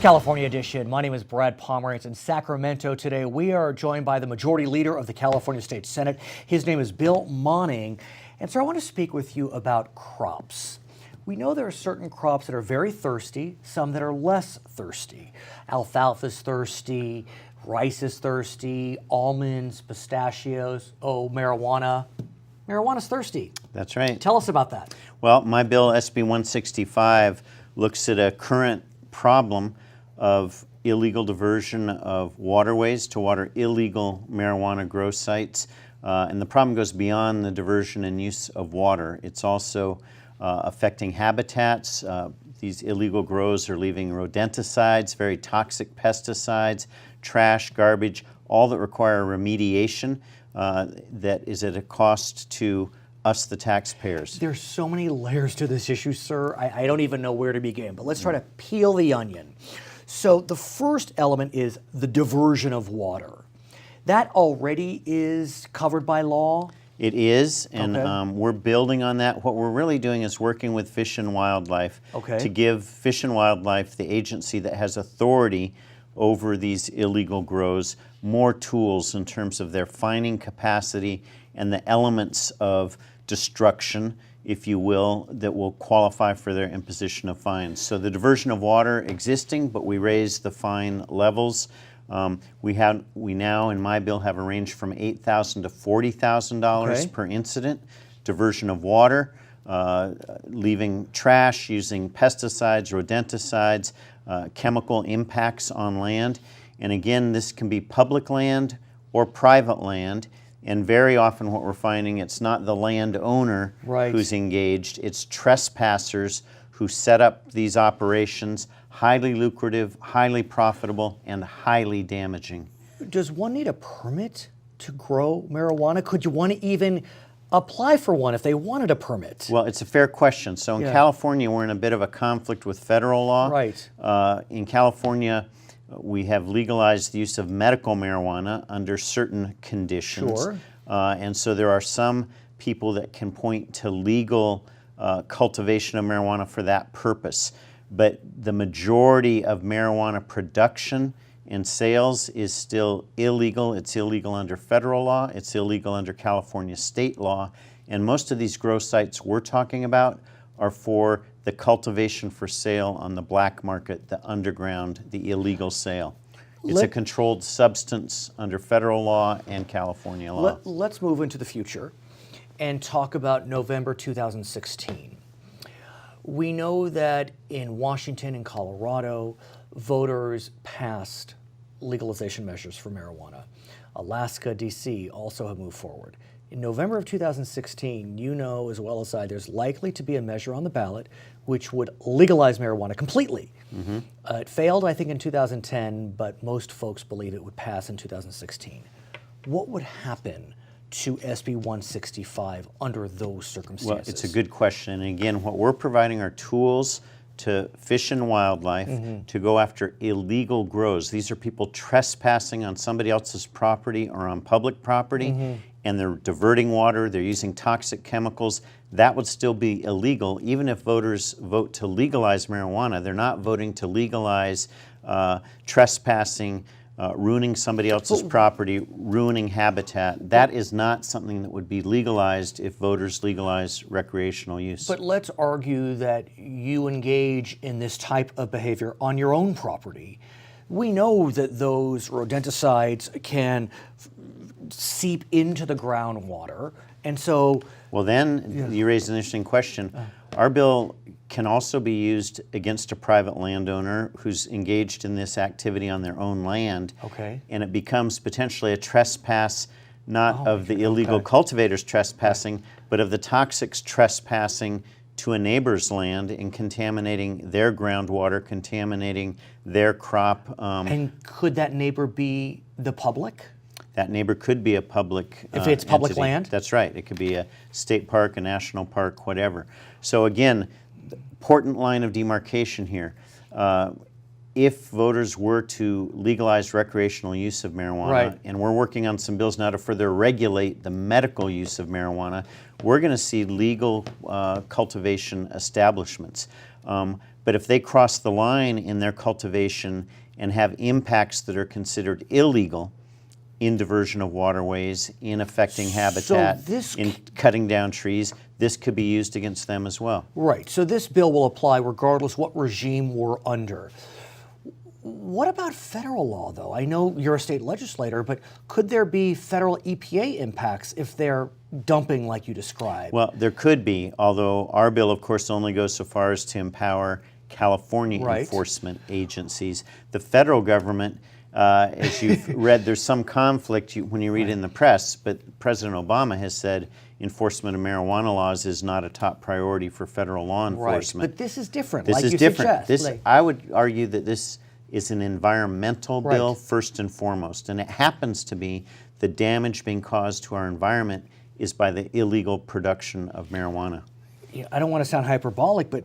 California Edition. My name is Brad Pomerantz in Sacramento today. We are joined by the Majority Leader of the California State Senate. His name is Bill Monning. And so I want to speak with you about crops. We know there are certain crops that are very thirsty, some that are less thirsty. Alfalfa is thirsty, rice is thirsty, almonds, pistachios, marijuana. Marijuana's thirsty. That's right. Tell us about that. Well, my bill, SB 165, looks at a current problem of illegal diversion of waterways to water illegal marijuana grow sites. And the problem goes beyond the diversion and use of water. It's also affecting habitats. These illegal grows are leaving rodenticides, very toxic pesticides, trash, garbage, all that require remediation that is at a cost to us, the taxpayers. There's so many layers to this issue, sir. I don't even know where to begin, but let's try to peel the onion. So the first element is the diversion of water. That already is covered by law? It is, and we're building on that. What we're really doing is working with Fish and Wildlife to give Fish and Wildlife, the agency that has authority over these illegal grows, more tools in terms of their fining capacity and the elements of destruction, if you will, that will qualify for their imposition of fines. So the diversion of water existing, but we raise the fine levels. We now, in my bill, have a range from $8,000 to $40,000 per incident. Diversion of water, leaving trash, using pesticides, rodenticides, chemical impacts on land. And again, this can be public land or private land. And very often what we're finding, it's not the landowner who's engaged, it's trespassers who set up these operations, highly lucrative, highly profitable, and highly damaging. Does one need a permit to grow marijuana? Could one even apply for one if they wanted a permit? Well, it's a fair question. So in California, we're in a bit of a conflict with federal law. Right. In California, we have legalized the use of medical marijuana under certain conditions. Sure. And so there are some people that can point to legal cultivation of marijuana for that purpose. But the majority of marijuana production and sales is still illegal. It's illegal under federal law. It's illegal under California state law. And most of these grow sites we're talking about are for the cultivation for sale on the black market, the underground, the illegal sale. It's a controlled substance under federal law and California law. Let's move into the future and talk about November 2016. We know that in Washington and Colorado, voters passed legalization measures for marijuana. Alaska, D.C. also have moved forward. In November of 2016, you know as well as I, there's likely to be a measure on the ballot which would legalize marijuana completely. It failed, I think, in 2010, but most folks believe it would pass in 2016. What would happen to SB 165 under those circumstances? Well, it's a good question. And again, what we're providing are tools to Fish and Wildlife to go after illegal grows. These are people trespassing on somebody else's property or on public property, and they're diverting water, they're using toxic chemicals. That would still be illegal. Even if voters vote to legalize marijuana, they're not voting to legalize trespassing, ruining somebody else's property, ruining habitat. That is not something that would be legalized if voters legalize recreational use. But let's argue that you engage in this type of behavior on your own property. We know that those rodenticides can seep into the groundwater, and so... Well then, you raised an interesting question. Our bill can also be used against a private landowner who's engaged in this activity on their own land. And it becomes potentially a trespass, not of the illegal cultivators trespassing, but of the toxics trespassing to a neighbor's land and contaminating their groundwater, contaminating their crop. And could that neighbor be the public? That neighbor could be a public if it's public entity. land? That's right. It could be a state park, a national park, whatever. So again, the important line of demarcation here. If voters were to legalize recreational use of marijuana, and we're working on some bills now to further regulate the medical use of marijuana, we're going to see legal cultivation establishments. But if they cross the line in their cultivation and have impacts that are considered illegal in diversion of waterways, in affecting habitat, in cutting down trees, this could be used against them as well. Right. So this bill will apply regardless what regime we're under. What about federal law, though? I know you're a state legislator, but could there be federal EPA impacts if they're dumping like you described? Well, there could be, although our bill, of course, only goes so far as to empower California enforcement agencies. The federal government, as you've read, there's some conflict when you read in the press, but President Obama has said enforcement of marijuana laws is not a top priority for federal law enforcement. Right. But this is different, this like is you different. suggest. I would argue that this is an environmental bill first and foremost, and it happens to be the damage being caused to our environment is by the illegal production of marijuana. I don't want to sound hyperbolic, but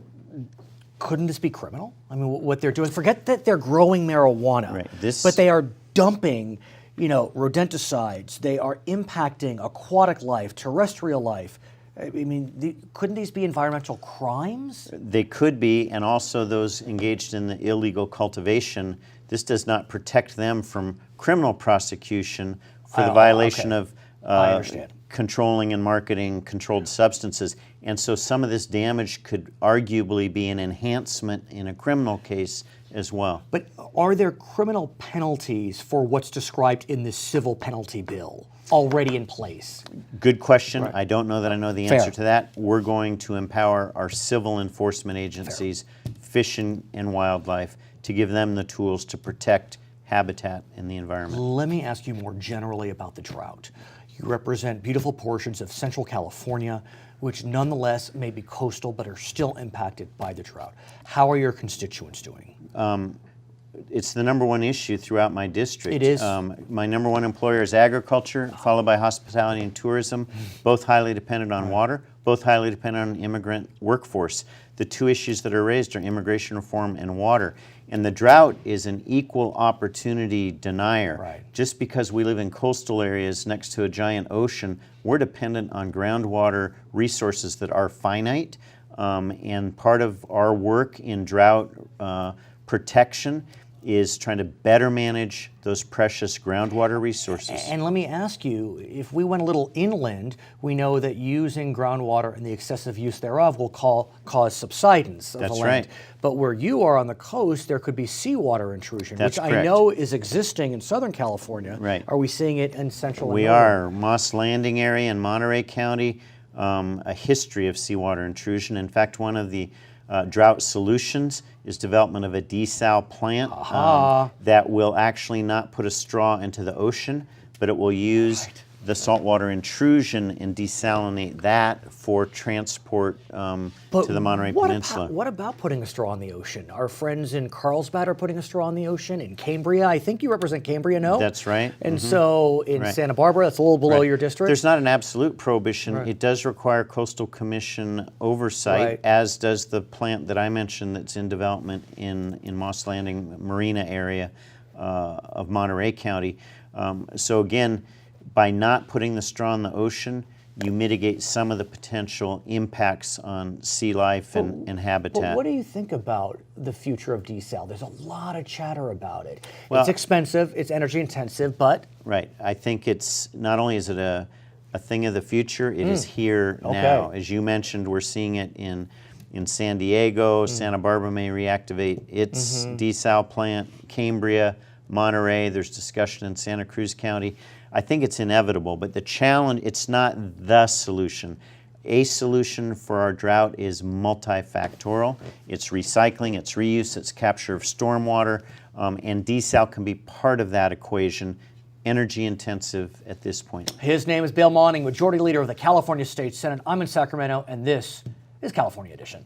couldn't this be criminal? I mean, what they're doing, forget that they're growing marijuana, but they are dumping, rodenticides. They are impacting aquatic life, terrestrial life. I mean, couldn't these be environmental crimes? They could be, and also those engaged in the illegal cultivation. This does not protect them from criminal prosecution for the violation of controlling and marketing controlled substances. And so some of this damage could arguably be an enhancement in a criminal case as well. But are there criminal penalties for what's described in this civil penalty bill already in place? Good question. I don't know that I know the answer to that. We're going to empower our civil enforcement agencies, Fish and Wildlife, to give them the tools to protect habitat in the environment. Let me ask you more generally about the drought. You represent beautiful portions of Central California, which nonetheless may be coastal but are still impacted by the drought. How are your constituents doing? It's the number one issue throughout my district. It is. My number one employer is agriculture, followed by hospitality and tourism, both highly dependent on water, both highly dependent on an immigrant workforce. The two issues that are raised are immigration reform and water. And the drought is an equal opportunity denier. Just because we live in coastal areas next to a giant ocean, we're dependent on groundwater resources that are finite. And part of our work in drought protection is trying to better manage those precious groundwater resources. And let me ask you, if we went a little inland, we know that using groundwater and the excessive use thereof will cause subsidence of the land. But where you are on the coast, there could be seawater intrusion, which I know is existing in Southern California. Are we seeing it in Central and We are. Moss Landing area in Monterey County, a history of seawater intrusion. In fact, one of the drought solutions is development of a desal plant that will actually not put a straw into the ocean, but it will use the saltwater intrusion and desalinate that for transport to the Monterey Peninsula. What about putting a straw in the ocean? Our friends in Carlsbad are putting a straw in the ocean. In Cambria, I think you represent Cambria, no? That's right. And so in Santa Barbara, that's a little below your district? There's not an absolute prohibition. It does require Coastal Commission oversight, as does the plant that I mentioned that's in development in Moss Landing Marina area of Monterey County. So again, by not putting the straw in the ocean, you mitigate some of the potential impacts on sea life and habitat. But what do you think about the future of desal? There's a lot of chatter about it. It's expensive, it's energy intensive, but... Right. I think it's, not only is it a thing of the future, it is here now. As you mentioned, we're seeing it in San Diego. Santa Barbara may reactivate its desal plant. Cambria, Monterey, there's discussion in Santa Cruz County. I think it's inevitable, but the challenge, it's not the solution. A solution for our drought is multifactorial. It's recycling, it's reuse, it's capture of stormwater, and desal can be part of that equation, energy intensive at this point. His name is Bill Monning, Majority Leader of the California State Senate. I'm in Sacramento, and this is California Edition.